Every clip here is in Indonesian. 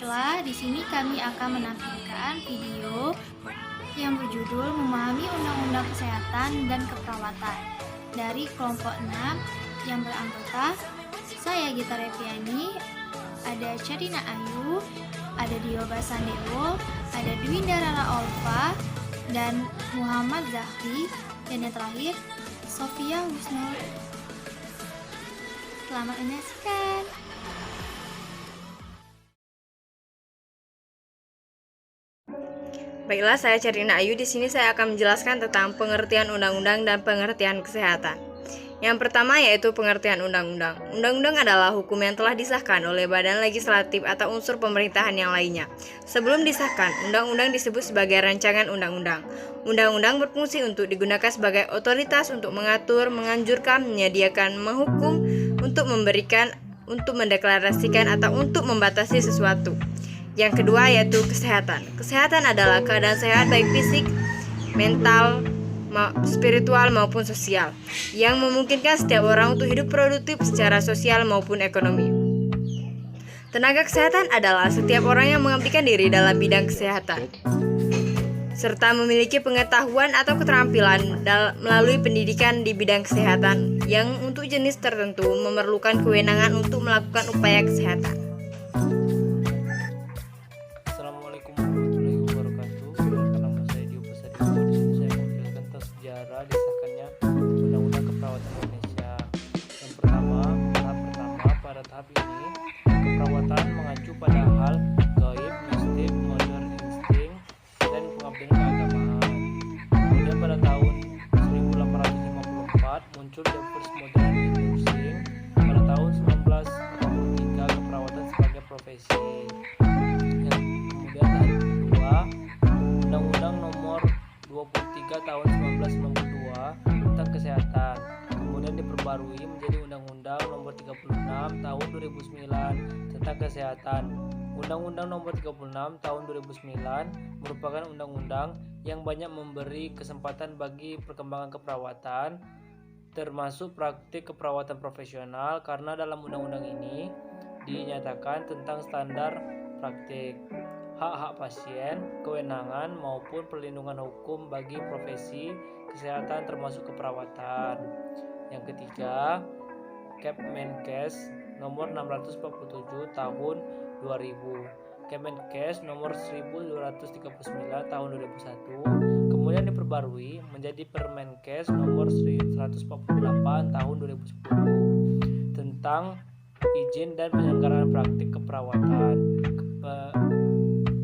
Baiklah, di sini kami akan menampilkan video yang berjudul Memahami Undang-Undang Kesehatan dan Keperawatan dari kelompok 6 yang beranggota saya Gita Reviani, ada Carina Ayu, ada Dio Basandewo, ada Dwinda Rara Olva, dan Muhammad Zahri, dan yang terakhir Sofia Husnul. Selamat menyaksikan. Baiklah, saya Carina Ayu. Di sini saya akan menjelaskan tentang pengertian undang-undang dan pengertian kesehatan. Yang pertama yaitu pengertian undang-undang. Undang-undang adalah hukum yang telah disahkan oleh badan legislatif atau unsur pemerintahan yang lainnya. Sebelum disahkan, undang-undang disebut sebagai rancangan undang-undang. Undang-undang berfungsi untuk digunakan sebagai otoritas untuk mengatur, menganjurkan, menyediakan, menghukum, untuk memberikan, untuk mendeklarasikan, atau untuk membatasi sesuatu. Yang kedua yaitu kesehatan. Kesehatan adalah keadaan sehat baik fisik, mental, spiritual maupun sosial yang memungkinkan setiap orang untuk hidup produktif secara sosial maupun ekonomi. Tenaga kesehatan adalah setiap orang yang mengabdikan diri dalam bidang kesehatan serta memiliki pengetahuan atau keterampilan melalui pendidikan di bidang kesehatan yang untuk jenis tertentu memerlukan kewenangan untuk melakukan upaya kesehatan. Assalamualaikum warahmatullahi wabarakatuh. Perkenalkan nama saya Dio Basandewo. Di sini saya menjelaskan tentang sejarah disahkannya Undang-Undang Keperawatan Indonesia. Yang pertama, pada tahap ini keperawatan mengacu pada hal gaib, mistik, modern insting, dan pengabdian keagamaan. Kemudian pada tahun 1854 muncul the first modern insting. Pada tahun 1983 keperawatan sebagai profesi. Undang-Undang Nomor 23 Tahun 1992 tentang Kesehatan, kemudian diperbarui menjadi Undang-Undang Nomor 36 Tahun 2009 tentang Kesehatan. Undang-Undang Nomor 36 Tahun 2009 merupakan undang-undang yang banyak memberi kesempatan bagi perkembangan keperawatan, termasuk praktik keperawatan profesional, karena dalam undang-undang ini dinyatakan tentang standar praktik, hak-hak pasien, kewenangan maupun perlindungan hukum bagi profesi kesehatan termasuk keperawatan. Yang ketiga, Kemenkes nomor 647 tahun 2000, Kemenkes nomor 1239 tahun 2001, kemudian diperbarui menjadi Permenkes nomor 148 tahun 2010 tentang izin dan penyelenggaraan praktik keperawatan.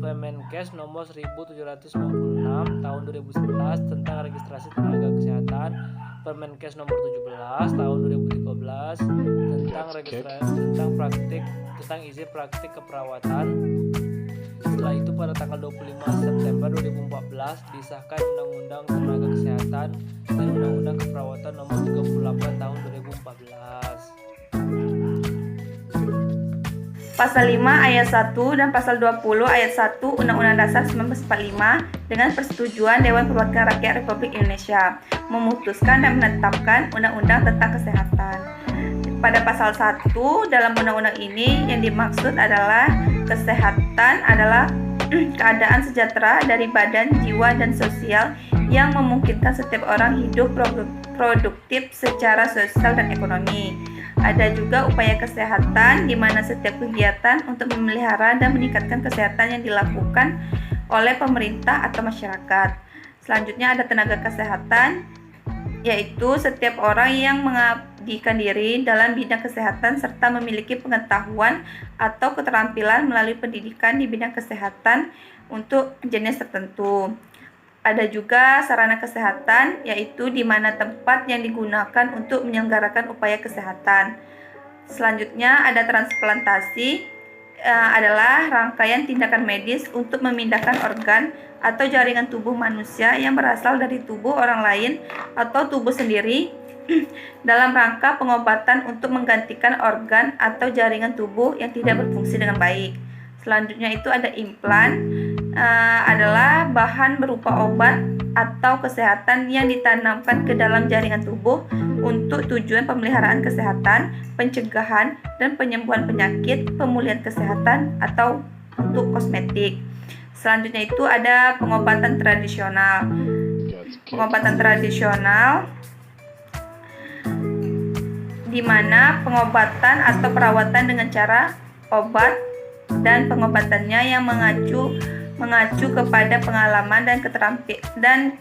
Permenkes nomor 1796 tahun 2011 tentang registrasi tenaga kesehatan, Permenkes nomor 17 tahun 2013 tentang registrasi tentang izin praktik keperawatan. Setelah itu pada tanggal 25 September 2014 disahkan Undang-Undang Tenaga Kesehatan dan Undang-Undang Keperawatan nomor 38 tahun 2014. Pasal 5 ayat 1 dan Pasal 20 ayat 1 Undang-Undang Dasar 1945 dengan persetujuan Dewan Perwakilan Rakyat Republik Indonesia memutuskan dan menetapkan Undang-Undang tentang Kesehatan. Pada Pasal 1 dalam Undang-Undang ini yang dimaksud adalah kesehatan adalah keadaan sejahtera dari badan, jiwa, dan sosial yang memungkinkan setiap orang hidup produktif secara sosial dan ekonomi. Ada juga upaya kesehatan di mana setiap kegiatan untuk memelihara dan meningkatkan kesehatan yang dilakukan oleh pemerintah atau masyarakat. Selanjutnya ada tenaga kesehatan, yaitu setiap orang yang mengabdikan diri dalam bidang kesehatan serta memiliki pengetahuan atau keterampilan melalui pendidikan di bidang kesehatan untuk jenis tertentu. Ada juga sarana kesehatan, yaitu di mana tempat yang digunakan untuk menyelenggarakan upaya kesehatan. Selanjutnya ada transplantasi, adalah rangkaian tindakan medis untuk memindahkan organ atau jaringan tubuh manusia yang berasal dari tubuh orang lain atau tubuh sendiri dalam rangka pengobatan untuk menggantikan organ atau jaringan tubuh yang tidak berfungsi dengan baik. Selanjutnya itu ada implan, adalah bahan berupa obat atau kesehatan yang ditanamkan ke dalam jaringan tubuh untuk tujuan pemeliharaan kesehatan, pencegahan dan penyembuhan penyakit, pemulihan kesehatan atau untuk kosmetik. Selanjutnya itu ada pengobatan tradisional. Pengobatan tradisional di mana pengobatan atau perawatan dengan cara obat dan pengobatannya yang mengacu kepada pengalaman dan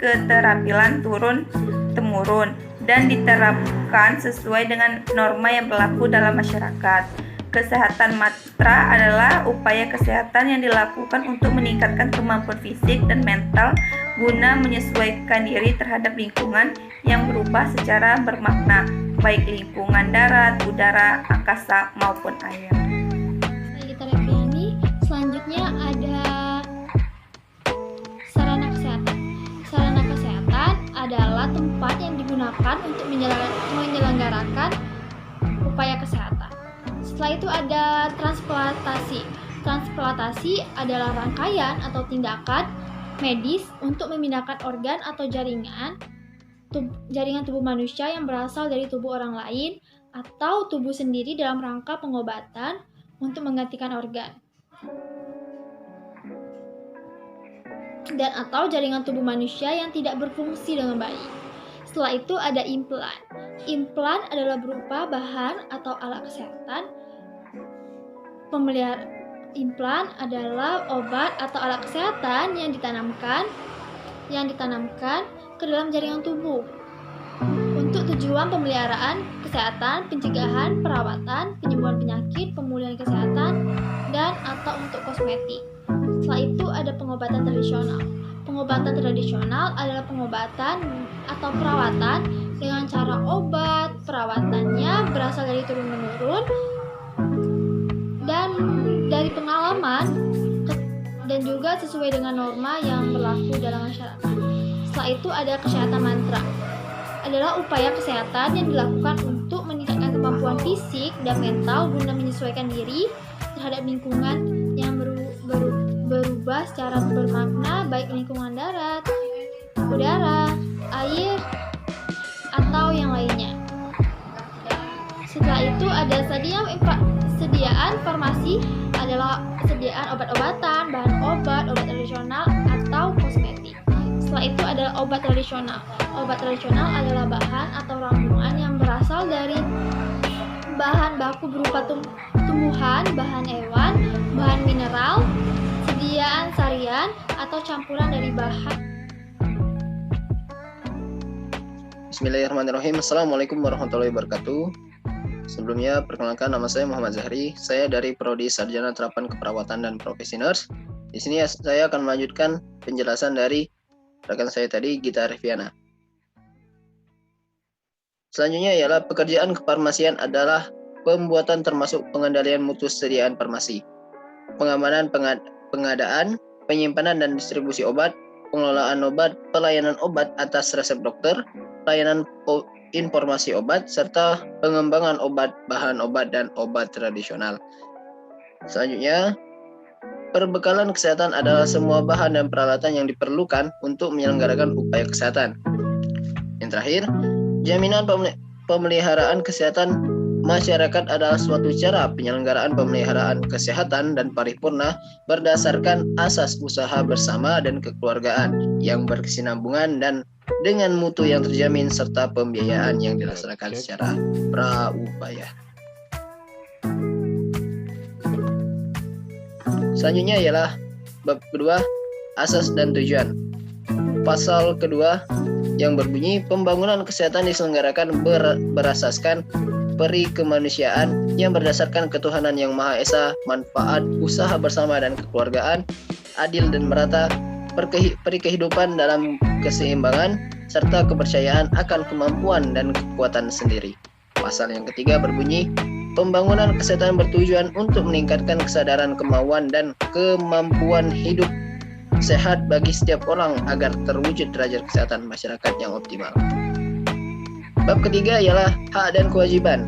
keterampilan turun-temurun dan diterapkan sesuai dengan norma yang berlaku dalam masyarakat. Kesehatan matra adalah upaya kesehatan yang dilakukan untuk meningkatkan kemampuan fisik dan mental guna menyesuaikan diri terhadap lingkungan yang berubah secara bermakna, baik lingkungan darat, udara, angkasa, maupun air. Gita Reviani, selanjutnya ada sarana kesehatan. Sarana kesehatan adalah tempat yang digunakan untuk menyelenggarakan upaya kesehatan. Setelah itu ada transplantasi. Transplantasi adalah rangkaian atau tindakan medis untuk memindahkan organ atau jaringan tubuh manusia yang berasal dari tubuh orang lain atau tubuh sendiri dalam rangka pengobatan untuk menggantikan organ dan atau jaringan tubuh manusia yang tidak berfungsi dengan baik. Setelah itu ada implan. Implan adalah berupa bahan atau alat kesehatan. Implan adalah obat atau alat kesehatan yang ditanamkan ke dalam jaringan tubuh untuk tujuan pemeliharaan kesehatan, pencegahan, perawatan, penyembuhan penyakit, pemulihan kesehatan, dan atau untuk kosmetik. Setelah itu ada pengobatan tradisional. Pengobatan tradisional adalah pengobatan atau perawatan dengan cara obat. Perawatannya berasal dari turun-menurun dan dari pengalaman dan juga sesuai dengan norma yang berlaku dalam masyarakat. Setelah itu ada kesehatan mantra. Adalah upaya kesehatan yang dilakukan untuk meningkatkan kemampuan fisik dan mental guna menyesuaikan diri terhadap lingkungan yang berubah secara bermakna, baik lingkungan darat, udara, air, atau yang lainnya. Setelah itu ada sediaan farmasi adalah sediaan obat-obatan, bahan obat tradisional, atau kosmetik. Setelah itu adalah obat tradisional. Obat tradisional adalah bahan atau ramuan yang berasal dari bahan baku berupa tumbuhan, bahan hewan, bahan mineral, sediaan sarian, atau campuran dari bahan. Bismillahirrahmanirrahim. Assalamualaikum warahmatullahi wabarakatuh. Sebelumnya, perkenalkan, nama saya Muhammad Zahri. Saya dari Prodi Sarjana Terapan Keperawatan dan Profesi Nurse. Di sini saya akan melanjutkan penjelasan dari rekan saya tadi, Gita Reviana. Selanjutnya ialah pekerjaan kefarmasian adalah pembuatan termasuk pengendalian mutu sediaan farmasi, pengamanan pengadaan, penyimpanan dan distribusi obat, pengelolaan obat, pelayanan obat atas resep dokter, pelayanan informasi obat, serta pengembangan obat, bahan obat, dan obat tradisional. Selanjutnya, perbekalan kesehatan adalah semua bahan dan peralatan yang diperlukan untuk menyelenggarakan upaya kesehatan. Yang terakhir, jaminan pemeliharaan kesehatan masyarakat adalah suatu cara penyelenggaraan pemeliharaan kesehatan dan paripurna berdasarkan asas usaha bersama dan kekeluargaan yang berkesinambungan dan dengan mutu yang terjamin serta pembiayaan yang dilaksanakan secara praupaya. Selanjutnya ialah bab kedua, asas dan tujuan. Pasal kedua yang berbunyi pembangunan kesehatan diselenggarakan berasaskan peri kemanusiaan yang berdasarkan ketuhanan yang Maha Esa, manfaat, usaha bersama dan kekeluargaan, adil dan merata, peri kehidupan dalam keseimbangan, serta kepercayaan akan kemampuan dan kekuatan sendiri. Pasal yang ketiga berbunyi pembangunan kesehatan bertujuan untuk meningkatkan kesadaran, kemauan, dan kemampuan hidup sehat bagi setiap orang agar terwujud derajat kesehatan masyarakat yang optimal. Bab ketiga ialah hak dan kewajiban.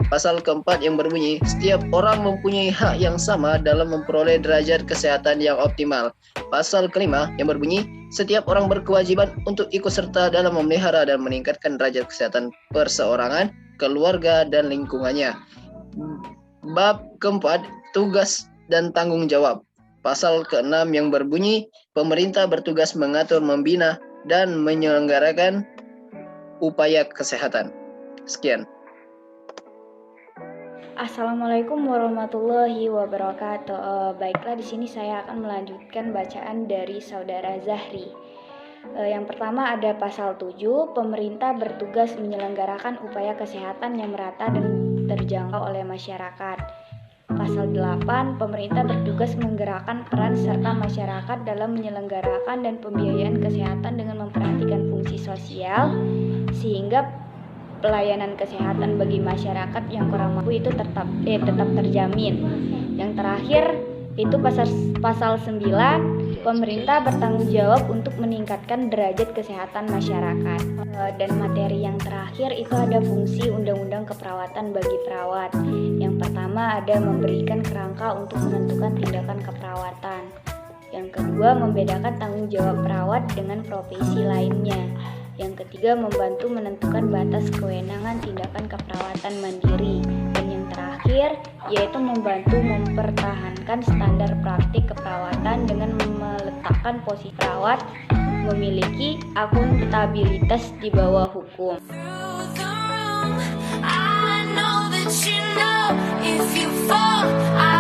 Pasal keempat yang berbunyi, setiap orang mempunyai hak yang sama dalam memperoleh derajat kesehatan yang optimal. Pasal kelima yang berbunyi, setiap orang berkewajiban untuk ikut serta dalam memelihara dan meningkatkan derajat kesehatan perseorangan, keluarga, dan lingkungannya. Bab keempat, tugas dan tanggung jawab. pasal ke-6 yang berbunyi pemerintah bertugas mengatur, membina, dan menyelenggarakan upaya kesehatan. Sekian. Assalamualaikum warahmatullahi wabarakatuh. Baiklah, di sini saya akan melanjutkan bacaan dari Saudara Zahri. Yang pertama ada pasal 7, pemerintah bertugas menyelenggarakan upaya kesehatan yang merata dan terjangkau oleh masyarakat. Pasal 8, pemerintah bertugas menggerakkan peran serta masyarakat dalam menyelenggarakan dan pembiayaan kesehatan dengan memperhatikan fungsi sosial sehingga pelayanan kesehatan bagi masyarakat yang kurang mampu itu tetap terjamin. Yang terakhir itu pasal 9, pemerintah bertanggung jawab untuk meningkatkan derajat kesehatan masyarakat. Dan materi yang terakhir itu ada fungsi undang-undang keperawatan bagi perawat. Yang pertama ada memberikan kerangka untuk menentukan tindakan keperawatan. Yang kedua membedakan tanggung jawab perawat dengan profesi lainnya. Yang ketiga membantu menentukan batas kewenangan tindakan keperawatan mandiri. Dan yang terakhir yaitu membantu mempertahankan standar praktik keperawatan dengan meletakkan posisi perawat memiliki akuntabilitas di bawah hukum. I know that you know if you fall, I